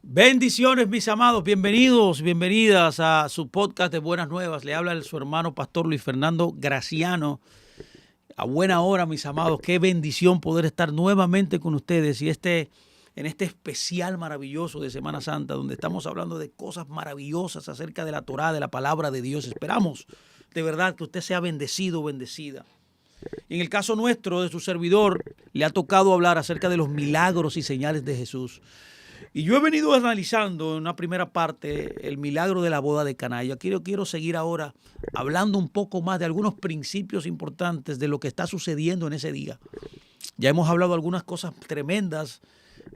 Bendiciones, mis amados. Bienvenidos, bienvenidas a su podcast de Buenas Nuevas. Le habla su hermano pastor Luis Fernando Graciano. A buena hora, mis amados. Qué bendición poder estar nuevamente con ustedes y en este especial maravilloso de Semana Santa, donde estamos hablando de cosas maravillosas acerca de la Torá, de la palabra de Dios. Esperamos de verdad que usted sea bendecido o bendecida. Y en el caso nuestro, de su servidor, le ha tocado hablar acerca de los milagros y señales de Jesús. Y yo he venido analizando en una primera parte el milagro de la boda de Caná. Yo quiero seguir ahora hablando un poco más de algunos principios importantes de lo que está sucediendo en ese día. Ya hemos hablado algunas cosas tremendas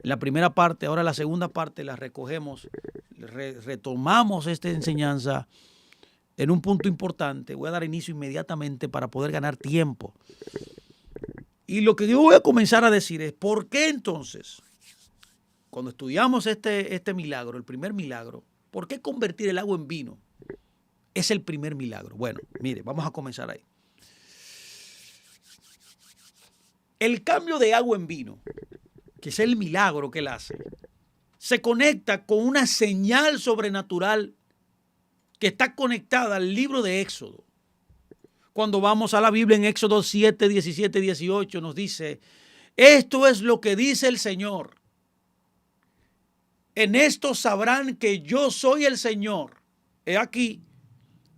en la primera parte, ahora la segunda parte la recogemos, retomamos esta enseñanza en un punto importante. Voy a dar inicio inmediatamente para poder ganar tiempo. Y lo que yo voy a comenzar a decir es, ¿por qué entonces, cuando estudiamos este milagro, el primer milagro, ¿por qué convertir el agua en vino? Es el primer milagro. Bueno, mire, vamos a comenzar ahí. El cambio de agua en vino, que es el milagro que él hace, se conecta con una señal sobrenatural que está conectada al libro de Éxodo. Cuando vamos a la Biblia en Éxodo 7, 17, 18, nos dice, esto es lo que dice el Señor. En esto sabrán que yo soy el Señor. He aquí,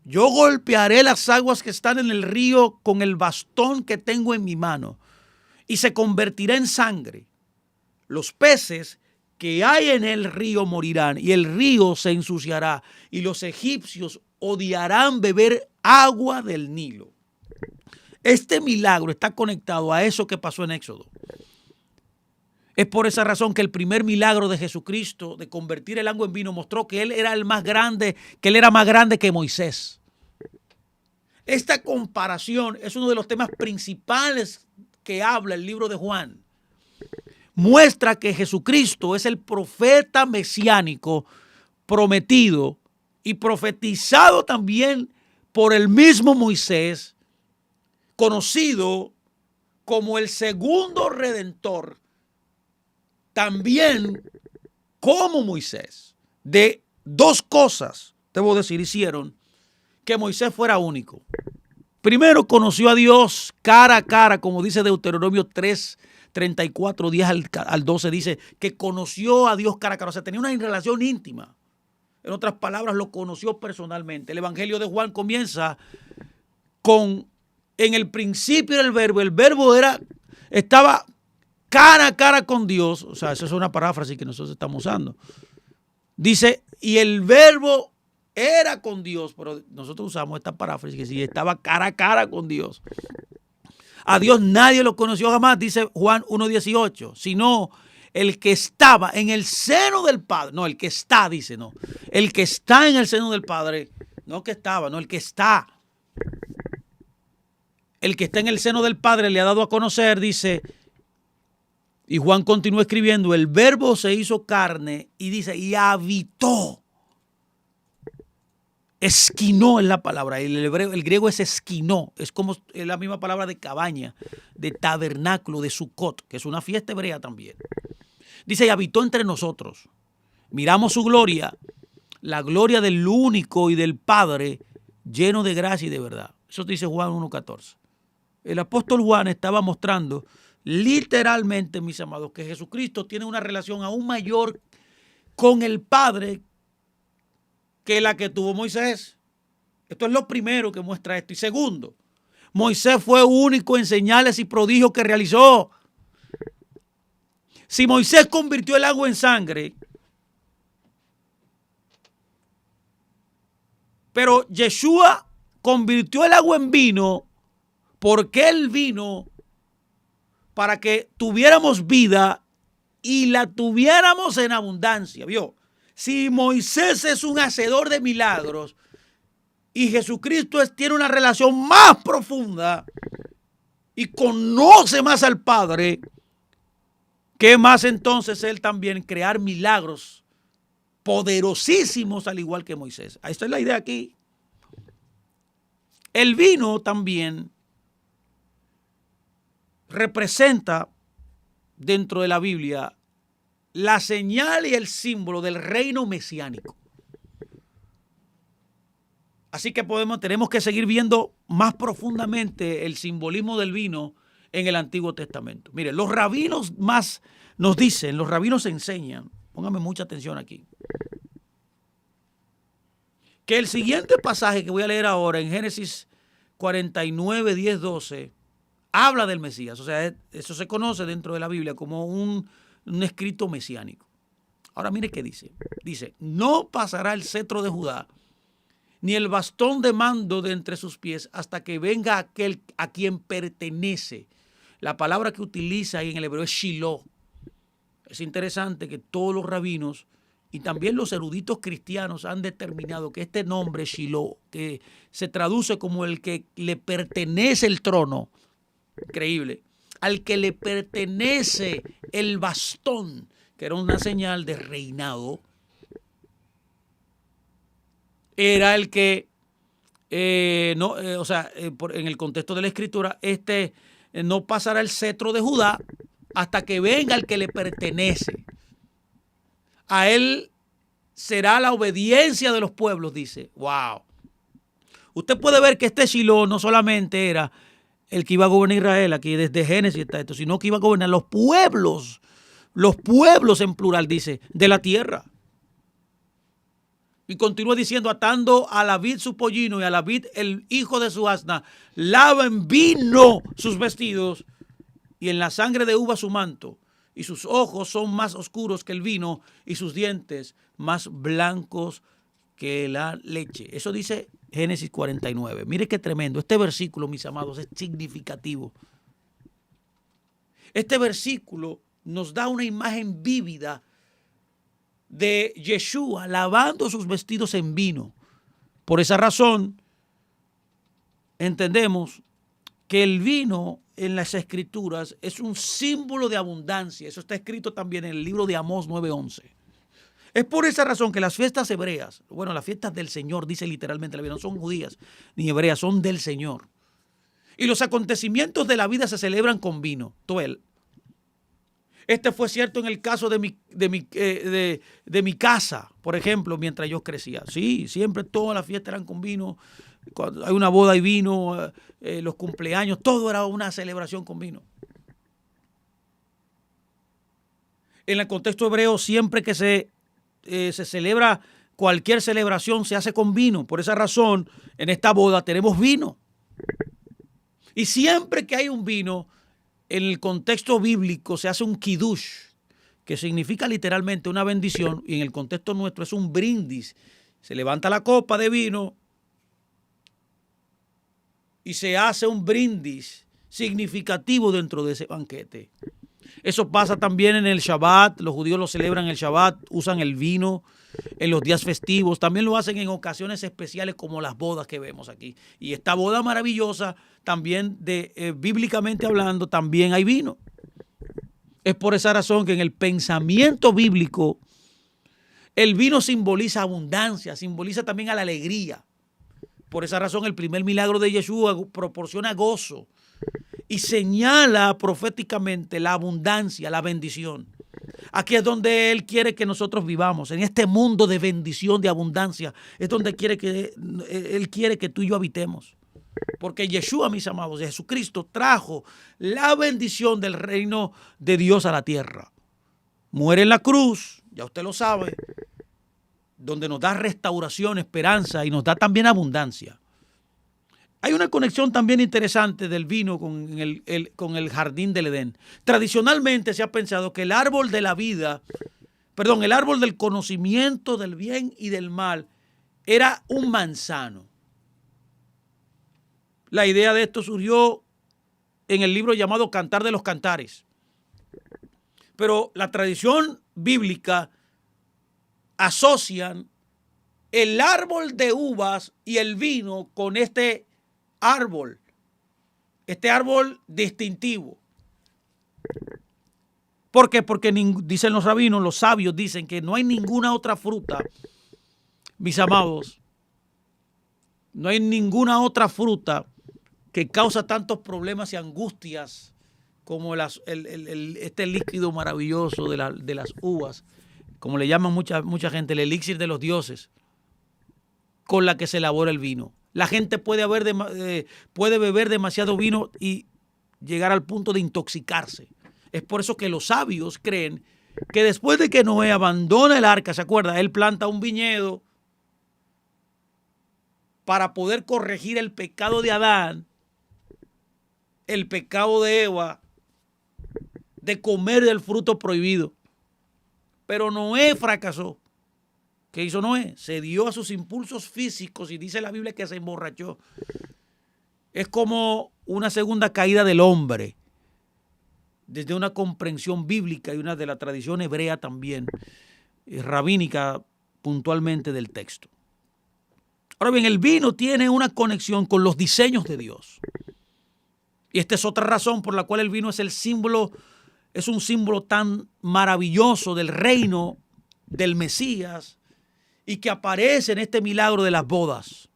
yo golpearé las aguas que están en el río con el bastón que tengo en mi mano, y se convertirá en sangre. Los peces que hay en el río morirán, y el río se ensuciará, y los egipcios odiarán beber agua del Nilo. Este milagro está conectado a eso que pasó en Éxodo. Es por esa razón que el primer milagro de Jesucristo de convertir el agua en vino mostró que él era el más grande, que él era más grande que Moisés. Esta comparación es uno de los temas principales que habla el libro de Juan. Muestra que Jesucristo es el profeta mesiánico prometido y profetizado también por el mismo Moisés, conocido como el segundo redentor, también como Moisés. De dos cosas, debo decir, hicieron que Moisés fuera único. Primero, conoció a Dios cara a cara, como dice Deuteronomio 3, 34, 10 al 12, dice que conoció a Dios cara a cara, o sea, tenía una relación íntima. En otras palabras, lo conoció personalmente. El Evangelio de Juan comienza con, en el principio del verbo, el verbo estaba cara a cara con Dios, o sea, esa es una paráfrasis que nosotros estamos usando. Dice, y el verbo era con Dios, pero nosotros usamos esta paráfrasis que sí, estaba cara a cara con Dios. A Dios nadie lo conoció jamás, dice Juan 1:18, sino el que estaba en el seno del Padre. No, el que está, dice, no. El que está en el seno del Padre, no que estaba, no, el que está. El que está en el seno del Padre le ha dado a conocer, dice. Y Juan continúa escribiendo, el verbo se hizo carne y dice, y habitó. Esquinó es la palabra, el griego es esquinó, es la misma palabra de cabaña, de tabernáculo, de Sukkot, que es una fiesta hebrea también. Dice, y habitó entre nosotros. Miramos su gloria, la gloria del único y del Padre, lleno de gracia y de verdad. Eso dice Juan 1:14. El apóstol Juan estaba mostrando literalmente, mis amados, que Jesucristo tiene una relación aún mayor con el Padre que la que tuvo Moisés. Esto es lo primero que muestra esto. Y segundo, Moisés fue único en señales y prodigios que realizó. Si Moisés convirtió el agua en sangre, pero Yeshua convirtió el agua en vino, porque él vino para que tuviéramos vida y la tuviéramos en abundancia, ¿vio? Si Moisés es un hacedor de milagros y Jesucristo tiene una relación más profunda y conoce más al Padre, ¿qué más entonces él también crear milagros poderosísimos al igual que Moisés? Ahí está la idea aquí. El vino también representa dentro de la Biblia la señal y el símbolo del reino mesiánico. Así que tenemos que seguir viendo más profundamente el simbolismo del vino en el Antiguo Testamento. Mire, los rabinos más nos dicen, los rabinos enseñan, póngame mucha atención aquí, que el siguiente pasaje que voy a leer ahora en Génesis 49, 10, 12, habla del Mesías. O sea, eso se conoce dentro de la Biblia como un escrito mesiánico. Ahora mire qué dice. Dice, no pasará el cetro de Judá, ni el bastón de mando de entre sus pies, hasta que venga aquel a quien pertenece. La palabra que utiliza ahí en el hebreo es Shiloh. Es interesante que todos los rabinos y también los eruditos cristianos han determinado que este nombre Shiloh, que se traduce como el que le pertenece el trono, increíble, al que le pertenece el bastón, que era una señal de reinado, era el que, en el contexto de la escritura, no pasará el cetro de Judá hasta que venga el que le pertenece. A él será la obediencia de los pueblos, dice. ¡Wow! Usted puede ver que este Shiloh no solamente era el que iba a gobernar Israel, aquí desde Génesis está esto, sino que iba a gobernar los pueblos en plural, dice, de la tierra. Y continúa diciendo, atando a la vid su pollino y a la vid el hijo de su asna, lava en vino sus vestidos y en la sangre de uva su manto. Y sus ojos son más oscuros que el vino y sus dientes más blancos que la leche. Eso dice Génesis 49. Mire qué tremendo. Este versículo, mis amados, es significativo. Este versículo nos da una imagen vívida de Yeshua lavando sus vestidos en vino. Por esa razón, entendemos que el vino en las Escrituras es un símbolo de abundancia. Eso está escrito también en el libro de Amós 9:11. Es por esa razón que las fiestas hebreas, bueno, las fiestas del Señor, dice literalmente la Biblia, no son judías ni hebreas, son del Señor. Y los acontecimientos de la vida se celebran con vino. Este fue cierto en el caso de mi casa, por ejemplo, mientras yo crecía. Sí, siempre todas las fiestas eran con vino. Cuando hay una boda hay vino, los cumpleaños, todo era una celebración con vino. En el contexto hebreo, siempre que se celebra cualquier celebración, se hace con vino. Por esa razón, en esta boda tenemos vino. Y siempre que hay un vino, en el contexto bíblico se hace un kiddush, que significa literalmente una bendición, y en el contexto nuestro es un brindis. Se levanta la copa de vino y se hace un brindis significativo dentro de ese banquete. Eso pasa también en el Shabbat. Los judíos lo celebran en el Shabbat, usan el vino en los días festivos. También lo hacen en ocasiones especiales como las bodas que vemos aquí. Y esta boda maravillosa, también bíblicamente hablando, también hay vino. Es por esa razón que en el pensamiento bíblico el vino simboliza abundancia, simboliza también a la alegría. Por esa razón el primer milagro de Yeshua proporciona gozo y señala proféticamente la abundancia, la bendición. Aquí es donde Él quiere que nosotros vivamos, en este mundo de bendición, de abundancia. Es donde Él quiere que tú y yo habitemos. Porque Yeshua, mis amados, Jesucristo trajo la bendición del reino de Dios a la tierra. Muere en la cruz, ya usted lo sabe, donde nos da restauración, esperanza y nos da también abundancia. Hay una conexión también interesante del vino con el jardín del Edén. Tradicionalmente se ha pensado que el árbol de la vida, el árbol del conocimiento del bien y del mal, era un manzano. La idea de esto surgió en el libro llamado Cantar de los Cantares. Pero la tradición bíblica asocian el árbol de uvas y el vino con este árbol distintivo. ¿Por qué? Porque dicen los rabinos, los sabios dicen que no hay ninguna otra fruta, mis amados, no hay ninguna otra fruta que causa tantos problemas y angustias este líquido maravilloso de las uvas, como le llaman mucha gente, el elixir de los dioses, con la que se elabora el vino. La gente puede beber demasiado vino y llegar al punto de intoxicarse. Es por eso que los sabios creen que después de que Noé abandona el arca, ¿se acuerda? Él planta un viñedo para poder corregir el pecado de Adán, el pecado de Eva, de comer del fruto prohibido. Pero Noé fracasó. ¿Qué hizo Noé? Se dio a sus impulsos físicos y dice la Biblia que se emborrachó. Es como una segunda caída del hombre, desde una comprensión bíblica y una de la tradición hebrea también, rabínica puntualmente del texto. Ahora bien, el vino tiene una conexión con los diseños de Dios. Y esta es otra razón por la cual el vino es un símbolo tan maravilloso del reino del Mesías y que aparece en este milagro de las bodas.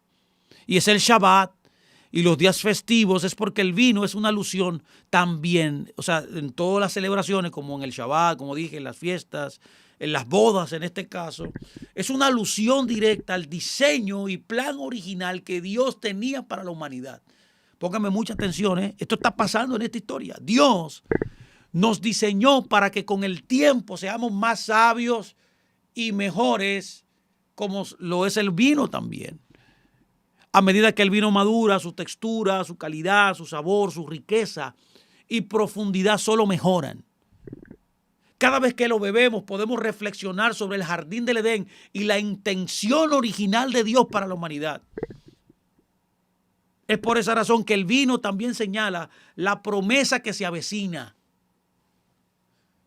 Y es el Shabbat y los días festivos, es porque el vino es una alusión también, o sea, en todas las celebraciones, como en el Shabbat, como dije, en las fiestas, en las bodas en este caso, es una alusión directa al diseño y plan original que Dios tenía para la humanidad. Póngame mucha atención, esto está pasando en esta historia. Dios nos diseñó para que con el tiempo seamos más sabios y mejores, como lo es el vino también. A medida que el vino madura, su textura, su calidad, su sabor, su riqueza y profundidad solo mejoran. Cada vez que lo bebemos podemos reflexionar sobre el jardín del Edén y la intención original de Dios para la humanidad. Es por esa razón que el vino también señala la promesa que se avecina.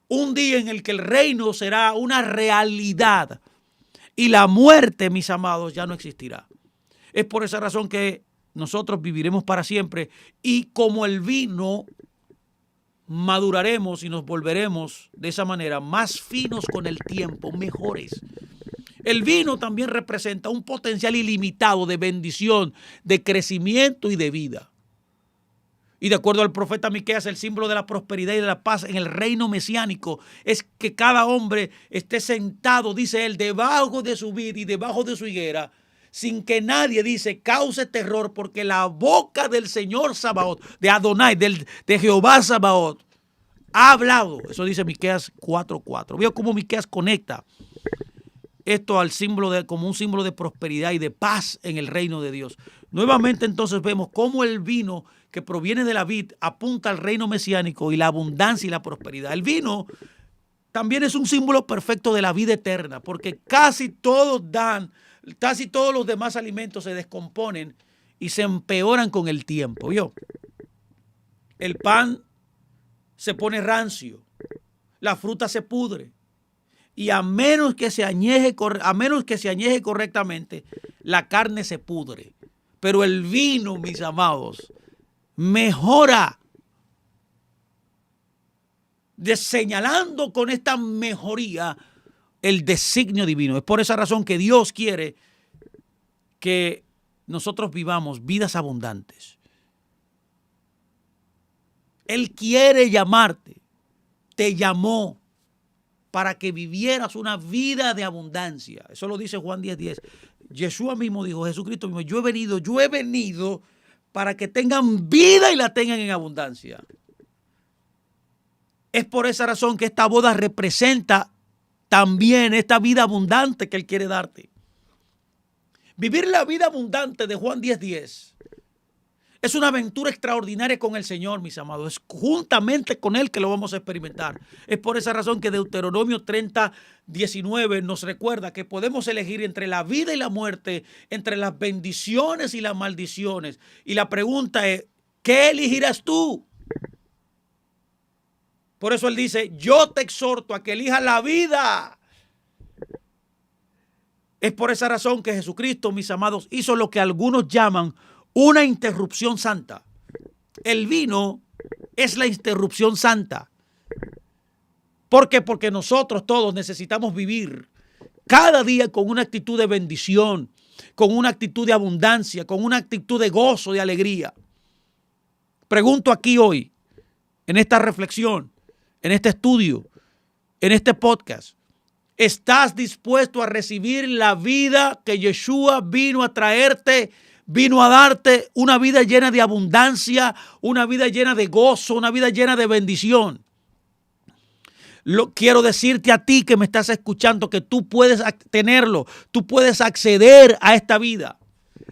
Un día en el que el reino será una realidad y la muerte, mis amados, ya no existirá. Es por esa razón que nosotros viviremos para siempre y como el vino maduraremos y nos volveremos de esa manera más finos con el tiempo, mejores. El vino también representa un potencial ilimitado de bendición, de crecimiento y de vida. Y de acuerdo al profeta Miqueas, el símbolo de la prosperidad y de la paz en el reino mesiánico es que cada hombre esté sentado, dice él, debajo de su vid y debajo de su higuera, sin que nadie, dice, cause terror, porque la boca del Señor Sabaoth, de Adonai, de Jehová Sabaoth, ha hablado. Eso dice Miqueas 4:4. Veo cómo Miqueas conecta esto al símbolo como un símbolo de prosperidad y de paz en el reino de Dios. Nuevamente entonces vemos cómo el vino que proviene de la vid apunta al reino mesiánico y la abundancia y la prosperidad. El vino también es un símbolo perfecto de la vida eterna, porque casi todos los demás alimentos se descomponen y se empeoran con el tiempo. ¿Vio? El pan se pone rancio, la fruta se pudre y a menos que se añeje correctamente, la carne se pudre. Pero el vino, mis amados, mejora, señalando con esta mejoría el designio divino. Es por esa razón que Dios quiere que nosotros vivamos vidas abundantes. Él quiere llamarte, te llamó para que vivieras una vida de abundancia. Eso lo dice Juan 10:10. Yeshua mismo dijo, Jesucristo mismo, yo he venido para que tengan vida y la tengan en abundancia. Es por esa razón que esta boda representa también esta vida abundante que Él quiere darte. Vivir la vida abundante de Juan 10:10 es una aventura extraordinaria con el Señor, mis amados. Es juntamente con Él que lo vamos a experimentar. Es por esa razón que Deuteronomio 30:19 nos recuerda que podemos elegir entre la vida y la muerte, entre las bendiciones y las maldiciones. Y la pregunta es, ¿qué elegirás tú? Por eso Él dice, yo te exhorto a que elijas la vida. Es por esa razón que Jesucristo, mis amados, hizo lo que algunos llaman una interrupción santa. El vino es la interrupción santa. ¿Por qué? Porque nosotros todos necesitamos vivir cada día con una actitud de bendición, con una actitud de abundancia, con una actitud de gozo, de alegría. Pregunto aquí hoy, en esta reflexión, en este estudio, en este podcast? ¿Estás dispuesto a recibir la vida que Yeshua vino a traerte, vino a darte, una vida llena de abundancia, una vida llena de gozo, una vida llena de bendición? Quiero decirte a ti que me estás escuchando que tú puedes tenerlo, tú puedes acceder a esta vida.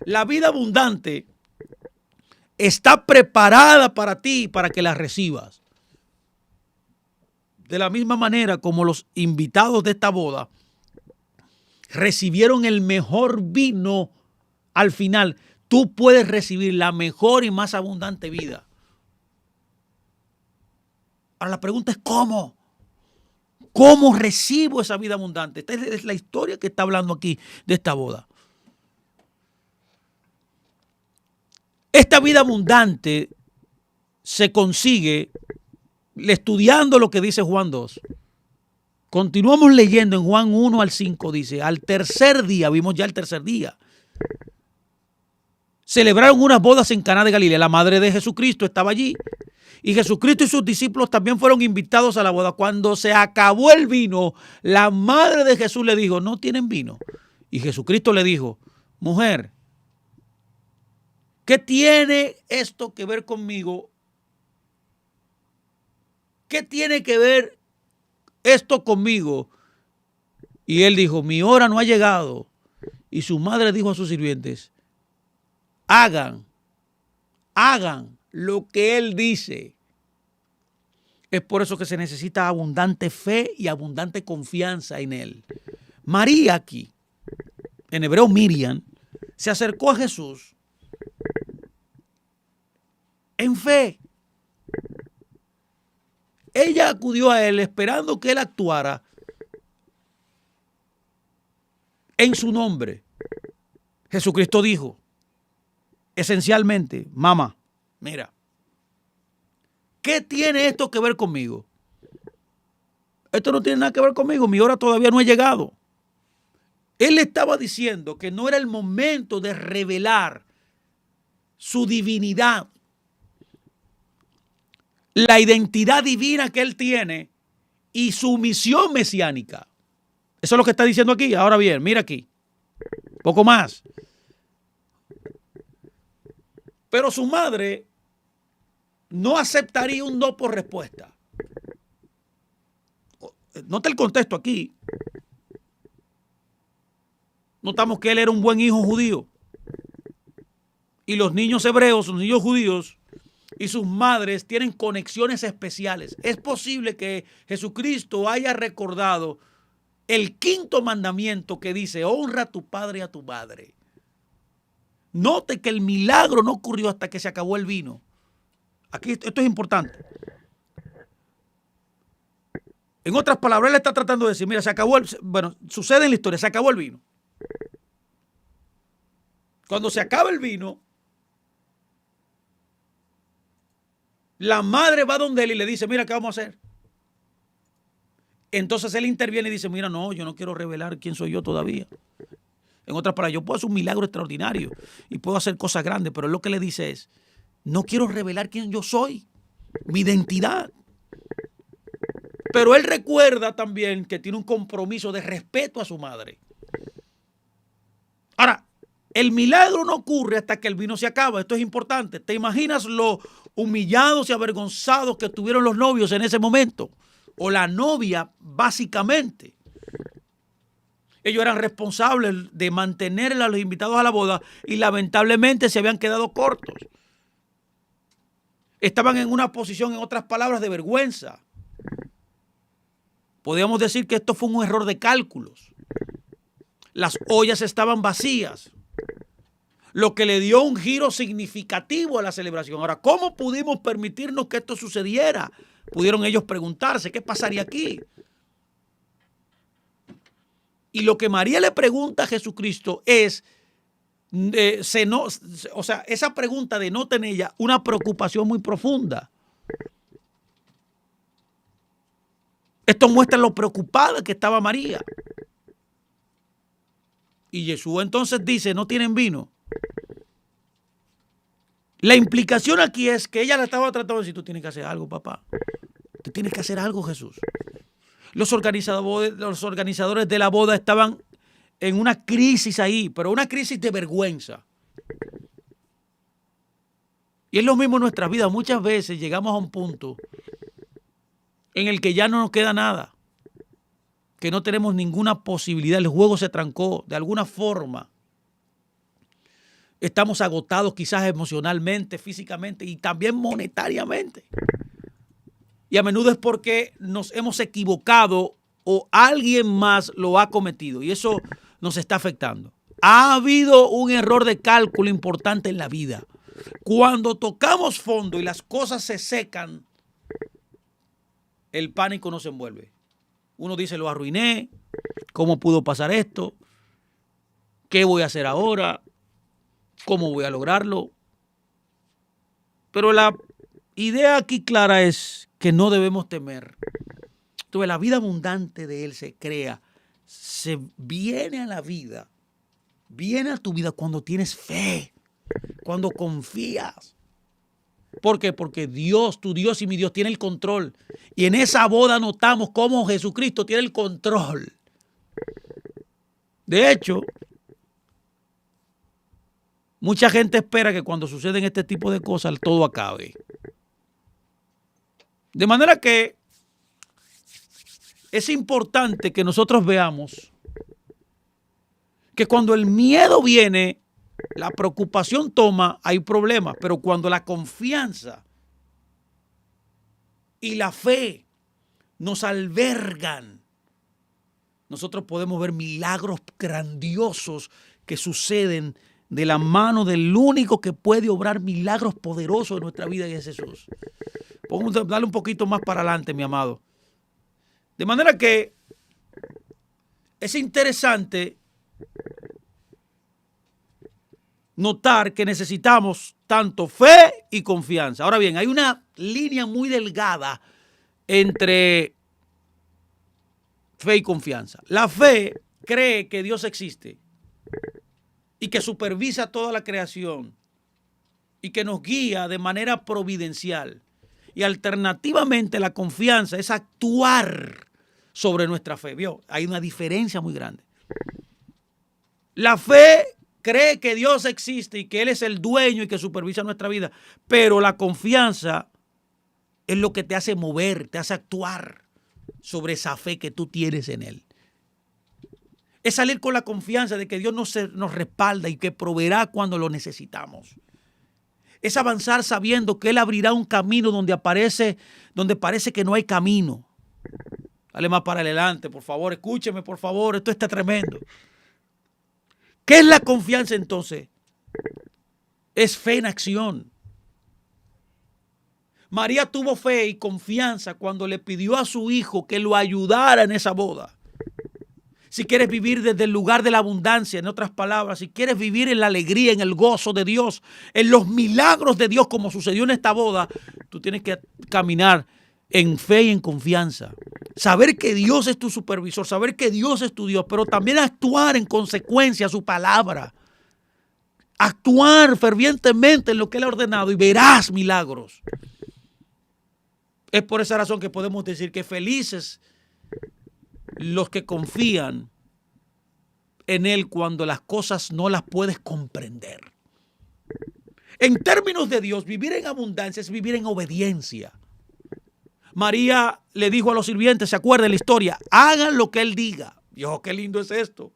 La vida abundante está preparada para ti, para que la recibas. De la misma manera como los invitados de esta boda recibieron el mejor vino al final, tú puedes recibir la mejor y más abundante vida. Ahora la pregunta es ¿cómo? ¿Cómo recibo esa vida abundante? Esta es la historia que está hablando aquí de esta boda. Esta vida abundante se consigue estudiando lo que dice Juan 2. Continuamos leyendo en Juan 1 al 5, dice, al tercer día, vimos ya el tercer día, celebraron unas bodas en Caná de Galilea. La madre de Jesucristo estaba allí. Y Jesucristo y sus discípulos también fueron invitados a la boda. Cuando se acabó el vino, la madre de Jesús le dijo, ¿no tienen vino? Y Jesucristo le dijo, mujer, ¿qué tiene esto que ver conmigo? ¿Qué tiene que ver esto conmigo? Y él dijo, mi hora no ha llegado. Y su madre dijo a sus sirvientes, hagan lo que él dice. Es por eso que se necesita abundante fe y abundante confianza en él. María aquí, en hebreo Miriam, se acercó a Jesús en fe. Ella acudió a él esperando que él actuara en su nombre. Jesucristo dijo, esencialmente, mamá, mira, ¿qué tiene esto que ver conmigo? Esto no tiene nada que ver conmigo, mi hora todavía no ha llegado. Él le estaba diciendo que no era el momento de revelar su divinidad, la identidad divina que él tiene y su misión mesiánica. Eso es lo que está diciendo aquí. Ahora bien, mira aquí, poco más. Pero su madre no aceptaría un no por respuesta. Nota el contexto aquí. Notamos que él era un buen hijo judío. Y los niños hebreos, los niños judíos y sus madres tienen conexiones especiales. Es posible que Jesucristo haya recordado el quinto mandamiento que dice, honra a tu padre y a tu madre. Note que el milagro no ocurrió hasta que se acabó el vino. Aquí esto es importante. En otras palabras, él está tratando de decir, mira, sucede en la historia, se acabó el vino. Cuando se acaba el vino, la madre va donde él y le dice, mira, ¿qué vamos a hacer? Entonces él interviene y dice, mira, no, yo no quiero revelar quién soy yo todavía. En otras palabras, yo puedo hacer un milagro extraordinario y puedo hacer cosas grandes, pero él lo que le dice es, no quiero revelar quién yo soy, mi identidad. Pero él recuerda también que tiene un compromiso de respeto a su madre. Ahora, el milagro no ocurre hasta que el vino se acaba. Esto es importante. ¿Te imaginas lo humillados y avergonzados que estuvieron los novios en ese momento? O la novia, básicamente. Ellos eran responsables de mantener a los invitados a la boda y lamentablemente se habían quedado cortos. Estaban en una posición, en otras palabras, de vergüenza. Podríamos decir que esto fue un error de cálculos. Las ollas estaban vacías, lo que le dio un giro significativo a la celebración. Ahora, ¿cómo pudimos permitirnos que esto sucediera? Pudieron ellos preguntarse, ¿qué pasaría aquí? Y lo que María le pregunta a Jesucristo es, esa pregunta denota en ella una preocupación muy profunda. Esto muestra lo preocupada que estaba María. Y Jesús entonces dice, ¿no tienen vino? La implicación aquí es que ella la estaba tratando de decir, tú tienes que hacer algo, papá. Tú tienes que hacer algo, Jesús. Los organizadores de la boda estaban en una crisis ahí, pero una crisis de vergüenza. Y es lo mismo en nuestras vidas. Muchas veces llegamos a un punto en el que ya no nos queda nada, que no tenemos ninguna posibilidad. El juego se trancó de alguna forma. Estamos agotados quizás emocionalmente, físicamente y también monetariamente. Y a menudo es porque nos hemos equivocado o alguien más lo ha cometido y eso nos está afectando. Ha habido un error de cálculo importante en la vida. Cuando tocamos fondo y las cosas se secan, el pánico nos envuelve. Uno dice, lo arruiné, ¿cómo pudo pasar esto? ¿Qué voy a hacer ahora? ¿Cómo voy a lograrlo? Pero la idea aquí clara es que no debemos temer. Entonces, la vida abundante de Él se crea, se viene a la vida, viene a tu vida cuando tienes fe, cuando confías. ¿Por qué? Porque Dios, tu Dios y mi Dios, tiene el control. Y en esa boda notamos cómo Jesucristo tiene el control. De hecho, mucha gente espera que cuando suceden este tipo de cosas todo acabe. De manera que es importante que nosotros veamos que cuando el miedo viene, la preocupación toma, hay problemas, pero cuando la confianza y la fe nos albergan, nosotros podemos ver milagros grandiosos que suceden de la mano del único que puede obrar milagros poderosos en nuestra vida y es Jesús. Vamos a darle un poquito más para adelante, mi amado. De manera que es interesante notar que necesitamos tanto fe y confianza. Ahora bien, hay una línea muy delgada entre fe y confianza. La fe cree que Dios existe y que supervisa toda la creación y que nos guía de manera providencial. Y alternativamente la confianza es actuar sobre nuestra fe. ¿Vio? Hay una diferencia muy grande. La fe cree que Dios existe y que Él es el dueño y que supervisa nuestra vida. Pero la confianza es lo que te hace mover, te hace actuar sobre esa fe que tú tienes en Él. Es salir con la confianza de que Dios nos respalda y que proveerá cuando lo necesitamos. Es avanzar sabiendo que Él abrirá un camino donde parece que no hay camino. Dale más para adelante, por favor, escúcheme, por favor, esto está tremendo. ¿Qué es la confianza entonces? Es fe en acción. María tuvo fe y confianza cuando le pidió a su hijo que lo ayudara en esa boda. Si quieres vivir desde el lugar de la abundancia, en otras palabras, si quieres vivir en la alegría, en el gozo de Dios, en los milagros de Dios como sucedió en esta boda, tú tienes que caminar en fe y en confianza. Saber que Dios es tu supervisor, saber que Dios es tu Dios, pero también actuar en consecuencia a su palabra. Actuar fervientemente en lo que Él ha ordenado y verás milagros. Es por esa razón que podemos decir que felices los que confían en Él cuando las cosas no las puedes comprender. En términos de Dios, vivir en abundancia es vivir en obediencia. María le dijo a los sirvientes, ¿se acuerdan la historia? Hagan lo que Él diga. Dios, qué lindo es esto.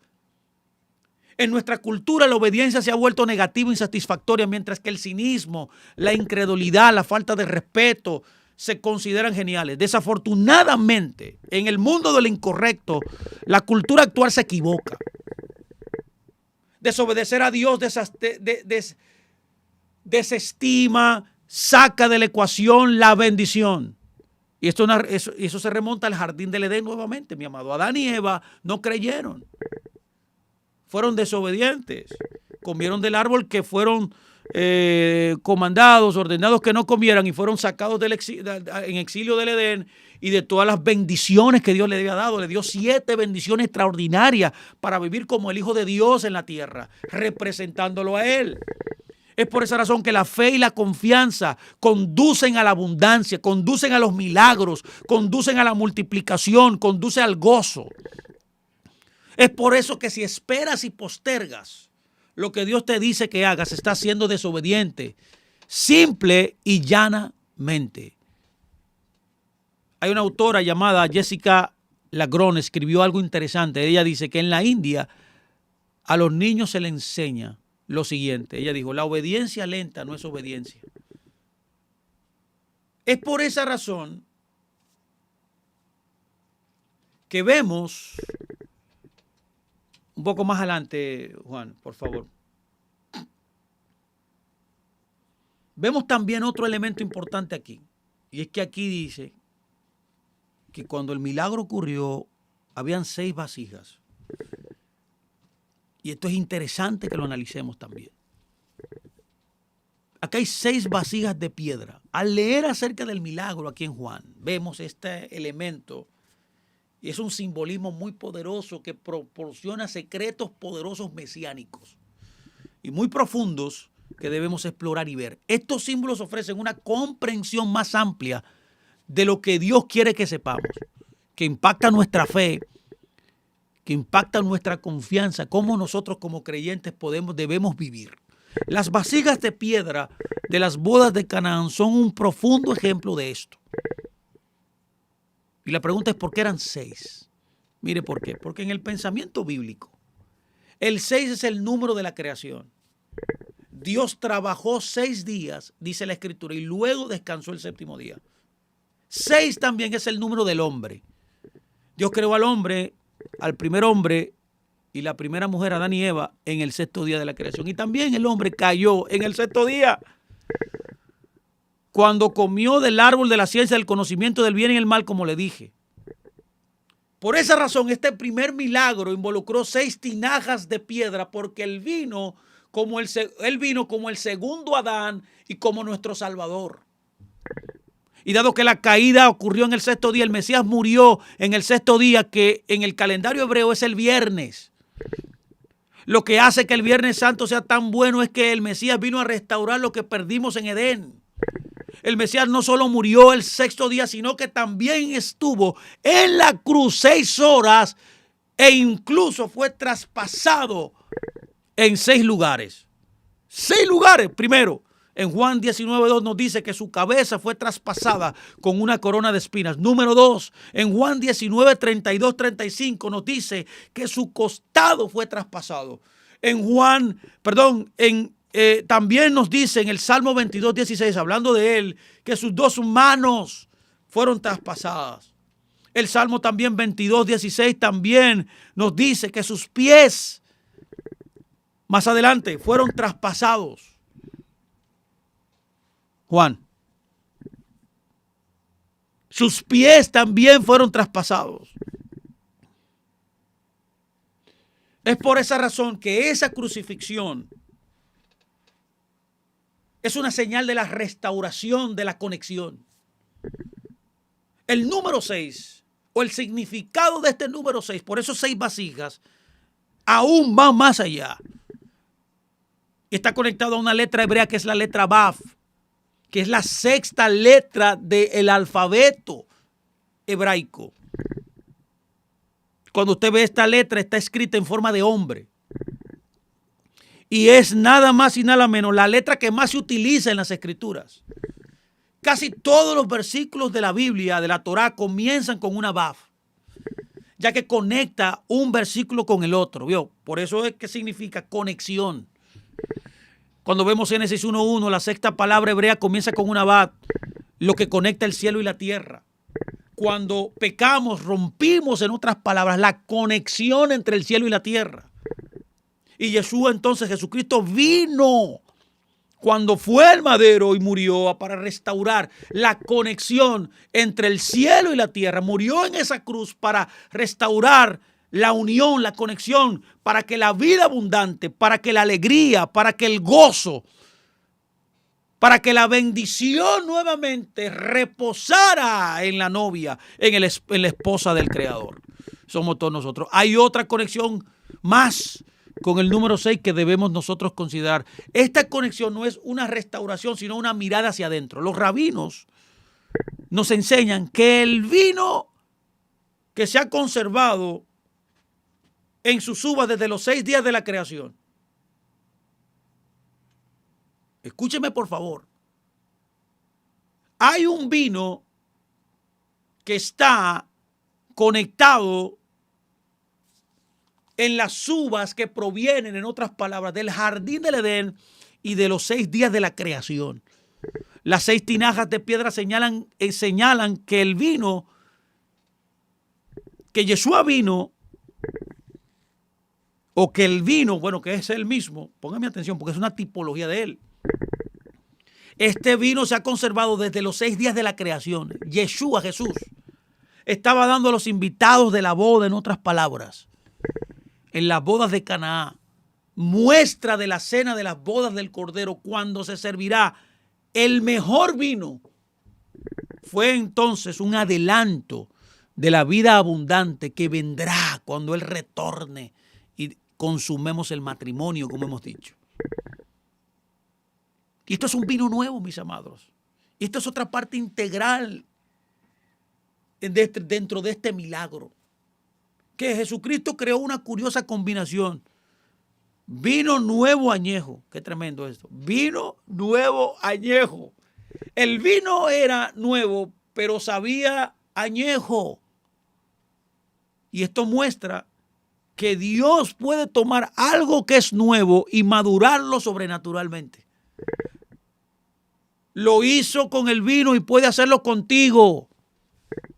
En nuestra cultura la obediencia se ha vuelto negativa e insatisfactoria, mientras que el cinismo, la incredulidad, la falta de respeto se consideran geniales. Desafortunadamente, en el mundo de lo incorrecto, la cultura actual se equivoca. Desobedecer a Dios desestima, saca de la ecuación la bendición. Y eso se remonta al jardín del Edén nuevamente, mi amado. Adán y Eva no creyeron. Fueron desobedientes. Comieron del árbol que fueron comandados, ordenados que no comieran y fueron sacados en exilio del Edén y de todas las bendiciones que Dios le había dado. Le dio 7 bendiciones extraordinarias para vivir como el Hijo de Dios en la tierra, representándolo a Él. Es por esa razón que la fe y la confianza conducen a la abundancia, conducen a los milagros, conducen a la multiplicación, conducen al gozo. Es por eso que si esperas y postergas lo que Dios te dice que hagas, estás siendo desobediente, simple y llanamente. Hay una autora llamada Jessica Lagrone, escribió algo interesante. Ella dice que en la India a los niños se les enseña lo siguiente. Ella dijo, la obediencia lenta no es obediencia. Es por esa razón que vemos, un poco más adelante, Juan, por favor. Vemos también otro elemento importante aquí. Y es que aquí dice que cuando el milagro ocurrió, habían 6 vasijas. Y esto es interesante que lo analicemos también. Acá hay 6 vasijas de piedra. Al leer acerca del milagro aquí en Juan, vemos este elemento. Y es un simbolismo muy poderoso que proporciona secretos poderosos mesiánicos y muy profundos que debemos explorar y ver. Estos símbolos ofrecen una comprensión más amplia de lo que Dios quiere que sepamos, que impacta nuestra fe, que impacta nuestra confianza, cómo nosotros como creyentes debemos vivir. Las vasijas de piedra de las bodas de Canaán son un profundo ejemplo de esto. Y la pregunta es, ¿por qué eran 6? Mire por qué. Porque en el pensamiento bíblico, el 6 es el número de la creación. Dios trabajó 6 días, dice la Escritura, y luego descansó el 7º día. 6 también es el número del hombre. Dios creó al hombre, al primer hombre y la primera mujer, Adán y Eva, en el 6º día de la creación. Y también el hombre cayó en el 6º día. Cuando comió del árbol de la ciencia del conocimiento del bien y el mal, como le dije. Por esa razón, este primer milagro involucró 6 tinajas de piedra, porque él vino como el segundo Adán y como nuestro Salvador. Y dado que la caída ocurrió en el 6º día, el Mesías murió en el 6º día, que en el calendario hebreo es el viernes. Lo que hace que el Viernes Santo sea tan bueno es que el Mesías vino a restaurar lo que perdimos en Edén. El Mesías no solo murió el 6º día, sino que también estuvo en la cruz 6 horas e incluso fue traspasado en 6 lugares. 6 lugares. Primero, en Juan 19:2 nos dice que su cabeza fue traspasada con una corona de espinas. Número 2, en Juan 19:32-35 nos dice que su costado fue traspasado. También nos dice en el Salmo 22:16, hablando de él, que sus 2 manos fueron traspasadas. El Salmo también 22:16 también nos dice que sus pies, más adelante, fueron traspasados. Juan, sus pies también fueron traspasados. Es por esa razón que esa crucifixión es una señal de la restauración, de la conexión. El número 6, o el significado de este número 6, por esos 6 vasijas, aún va más allá. Está conectado a una letra hebrea que es la letra Vav, que es la 6ª letra del alfabeto hebraico. Cuando usted ve esta letra, está escrita en forma de hombre. Y es nada más y nada menos la letra que más se utiliza en las Escrituras. Casi todos los versículos de la Biblia, de la Torá, comienzan con una Vav, ya que conecta un versículo con el otro. ¿Vio? Por eso es que significa conexión. Cuando vemos Génesis 1:1, la 6ª palabra hebrea comienza con una Vav, lo que conecta el cielo y la tierra. Cuando pecamos, rompimos, en otras palabras, la conexión entre el cielo y la tierra. Y Jesucristo vino cuando fue al madero y murió para restaurar la conexión entre el cielo y la tierra. Murió en esa cruz para restaurar la unión, la conexión, para que la vida abundante, para que la alegría, para que el gozo, para que la bendición nuevamente reposara en la novia, en la esposa del Creador. Somos todos nosotros. Hay otra conexión más con el número 6 que debemos nosotros considerar. Esta conexión no es una restauración, sino una mirada hacia adentro. Los rabinos nos enseñan que el vino que se ha conservado en sus uvas desde los 6 días de la creación. Escúcheme por favor. Hay un vino que está conectado en las uvas que provienen, en otras palabras, del jardín del Edén y de los 6 días de la creación. Las 6 tinajas de piedra señalan que el vino, que Yeshua vino, o que el vino, bueno, que es él mismo, póngame atención porque es una tipología de él. Este vino se ha conservado desde los 6 días de la creación. Yeshua, Jesús, estaba dando a los invitados de la boda, en otras palabras, en las bodas de Canaán, muestra de la cena de las bodas del Cordero, cuando se servirá el mejor vino. Fue entonces un adelanto de la vida abundante que vendrá cuando Él retorne y consumemos el matrimonio, como hemos dicho. Y esto es un vino nuevo, mis amados. Y esto es otra parte integral dentro de este milagro. Que Jesucristo creó una curiosa combinación. Vino nuevo añejo. Qué tremendo esto. Vino nuevo añejo. El vino era nuevo, pero sabía añejo. Y esto muestra que Dios puede tomar algo que es nuevo y madurarlo sobrenaturalmente. Lo hizo con el vino y puede hacerlo contigo.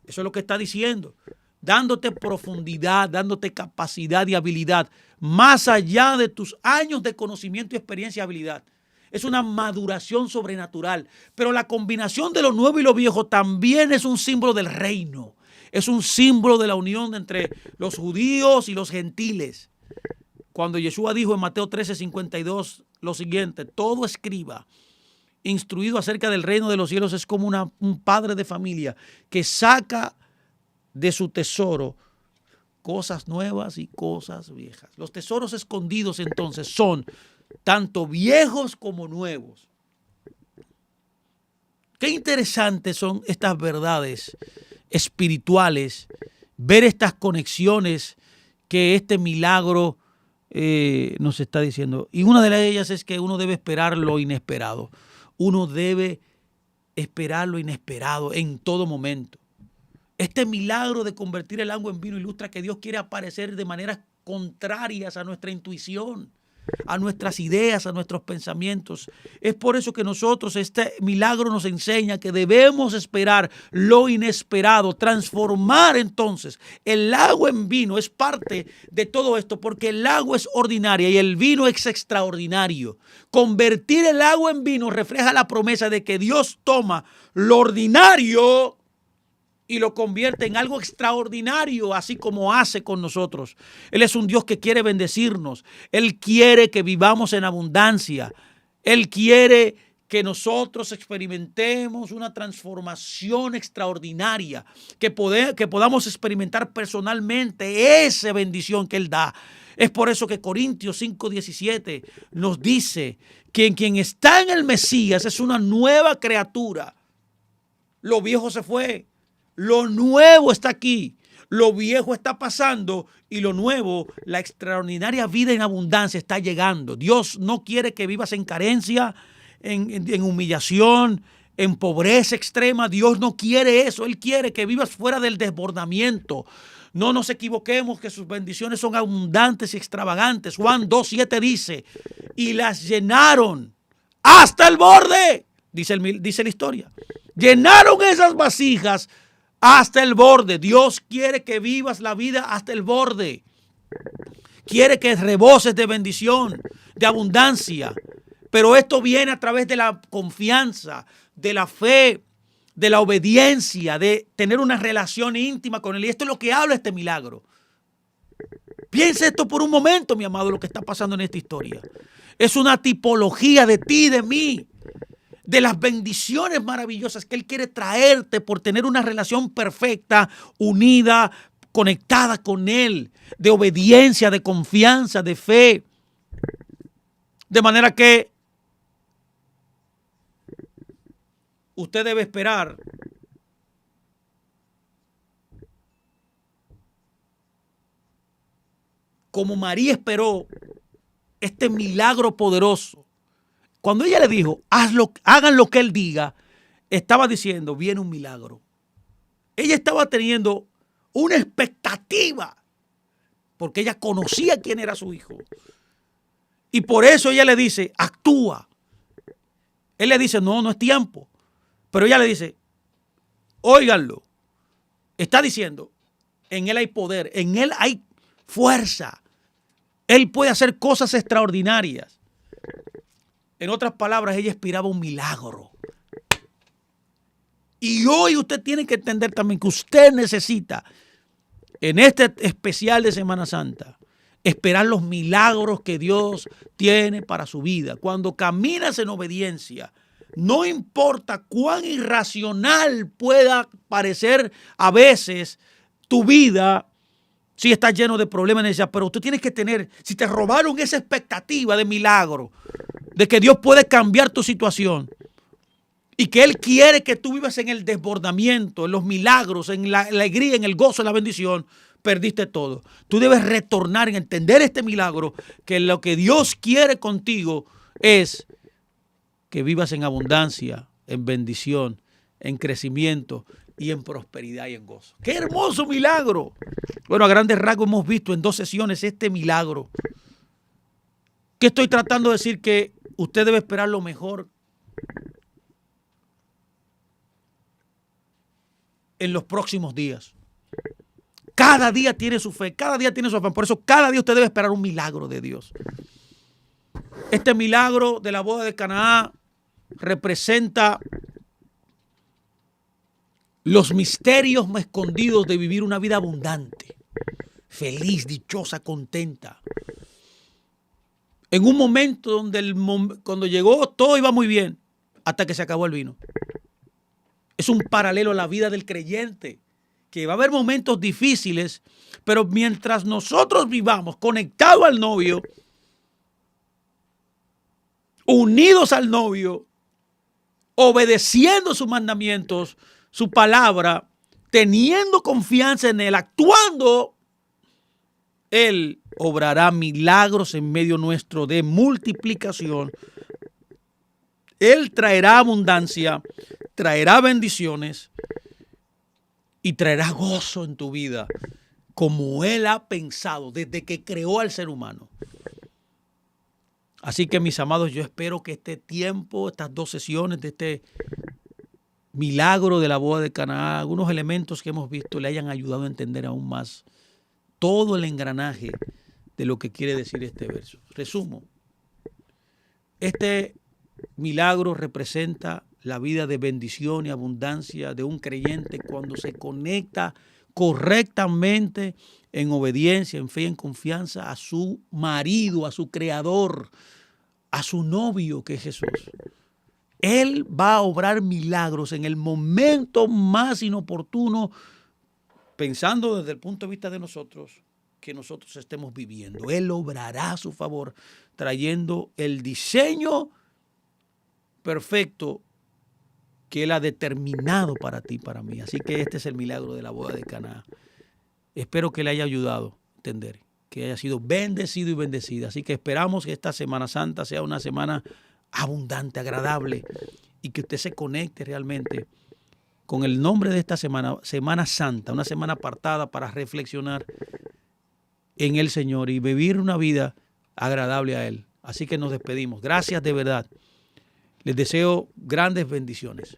Eso es lo que está diciendo. Dándote profundidad, dándote capacidad y habilidad, más allá de tus años de conocimiento y experiencia y habilidad. Es una maduración sobrenatural. Pero la combinación de lo nuevo y lo viejo también es un símbolo del reino. Es un símbolo de la unión entre los judíos y los gentiles. Cuando Yeshua dijo en Mateo 13:52 lo siguiente: todo escriba instruido acerca del reino de los cielos es como un padre de familia que saca de su tesoro cosas nuevas y cosas viejas. Los tesoros escondidos entonces son tanto viejos como nuevos. Qué interesantes son estas verdades espirituales, ver estas conexiones que este milagro nos está diciendo. Y una de ellas es que uno debe esperar lo inesperado. Uno debe esperar lo inesperado en todo momento. Este milagro de convertir el agua en vino ilustra que Dios quiere aparecer de maneras contrarias a nuestra intuición, a nuestras ideas, a nuestros pensamientos. Es por eso que nosotros, este milagro nos enseña que debemos esperar lo inesperado, transformar entonces el agua en vino. Es parte de todo esto, porque el agua es ordinaria y el vino es extraordinario. Convertir el agua en vino refleja la promesa de que Dios toma lo ordinario y lo convierte en algo extraordinario, así como hace con nosotros. Él es un Dios que quiere bendecirnos. Él quiere que vivamos en abundancia. Él quiere que nosotros experimentemos una transformación extraordinaria, que podamos experimentar personalmente esa bendición que Él da. Es por eso que Corintios 5:17 nos dice que quien está en el Mesías es una nueva criatura. Lo viejo se fue. Lo nuevo está aquí, lo viejo está pasando y lo nuevo, la extraordinaria vida en abundancia está llegando. Dios no quiere que vivas en carencia, en humillación, en pobreza extrema. Dios no quiere eso. Él quiere que vivas fuera del desbordamiento. No nos equivoquemos que sus bendiciones son abundantes y extravagantes. Juan 2:7 dice, y las llenaron hasta el borde, dice la historia. Llenaron esas vasijas hasta el borde. Dios quiere que vivas la vida hasta el borde. Quiere que reboses de bendición, de abundancia. Pero esto viene a través de la confianza, de la fe, de la obediencia, de tener una relación íntima con Él. Y esto es lo que habla este milagro. Piensa esto por un momento, mi amado, lo que está pasando en esta historia. Es una tipología de ti y de mí, de las bendiciones maravillosas que Él quiere traerte por tener una relación perfecta, unida, conectada con Él, de obediencia, de confianza, de fe. De manera que usted debe esperar como María esperó este milagro poderoso. Cuando ella le dijo, hagan lo que él diga, estaba diciendo, viene un milagro. Ella estaba teniendo una expectativa, porque ella conocía quién era su hijo. Y por eso ella le dice, actúa. Él le dice, no es tiempo. Pero ella le dice, óiganlo. Está diciendo, en él hay poder, en él hay fuerza. Él puede hacer cosas extraordinarias. En otras palabras, ella esperaba un milagro. Y hoy usted tiene que entender también que usted necesita, en este especial de Semana Santa, esperar los milagros que Dios tiene para su vida. Cuando caminas en obediencia, no importa cuán irracional pueda parecer a veces tu vida, si estás lleno de problemas, pero tú tienes que tener, si te robaron esa expectativa de milagro, de que Dios puede cambiar tu situación y que Él quiere que tú vivas en el desbordamiento, en los milagros, en la alegría, en el gozo, en la bendición, perdiste todo. Tú debes retornar en entender este milagro, que lo que Dios quiere contigo es que vivas en abundancia, en bendición, en crecimiento y en prosperidad y en gozo. ¡Qué hermoso milagro! Bueno, a grandes rasgos hemos visto en 2 sesiones este milagro. ¿Qué estoy tratando de decir? Que usted debe esperar lo mejor en los próximos días. Cada día tiene su fe, cada día tiene su afán. Por eso cada día usted debe esperar un milagro de Dios. Este milagro de la boda de Caná representa los misterios escondidos de vivir una vida abundante, feliz, dichosa, contenta. En un momento donde cuando llegó todo iba muy bien, hasta que se acabó el vino. Es un paralelo a la vida del creyente, que va a haber momentos difíciles, pero mientras nosotros vivamos conectados al novio, unidos al novio, obedeciendo sus mandamientos, su palabra, teniendo confianza en Él, actuando, Él obrará milagros en medio nuestro de multiplicación. Él traerá abundancia, traerá bendiciones y traerá gozo en tu vida, como Él ha pensado desde que creó al ser humano. Así que, mis amados, yo espero que este tiempo, estas 2 sesiones de este milagro de la boda de Caná, algunos elementos que hemos visto le hayan ayudado a entender aún más todo el engranaje de lo que quiere decir este verso. Resumo, este milagro representa la vida de bendición y abundancia de un creyente cuando se conecta correctamente en obediencia, en fe y en confianza a su marido, a su creador, a su novio que es Jesús. Él va a obrar milagros en el momento más inoportuno, pensando desde el punto de vista de nosotros, que nosotros estemos viviendo. Él obrará a su favor, trayendo el diseño perfecto que Él ha determinado para ti y para mí. Así que este es el milagro de la boda de Caná. Espero que le haya ayudado a entender, que haya sido bendecido y bendecida. Así que esperamos que esta Semana Santa sea una semana abundante, agradable, y que usted se conecte realmente con el nombre de esta semana, Semana Santa, una semana apartada para reflexionar en el Señor y vivir una vida agradable a Él. Así que nos despedimos. Gracias de verdad. Les deseo grandes bendiciones.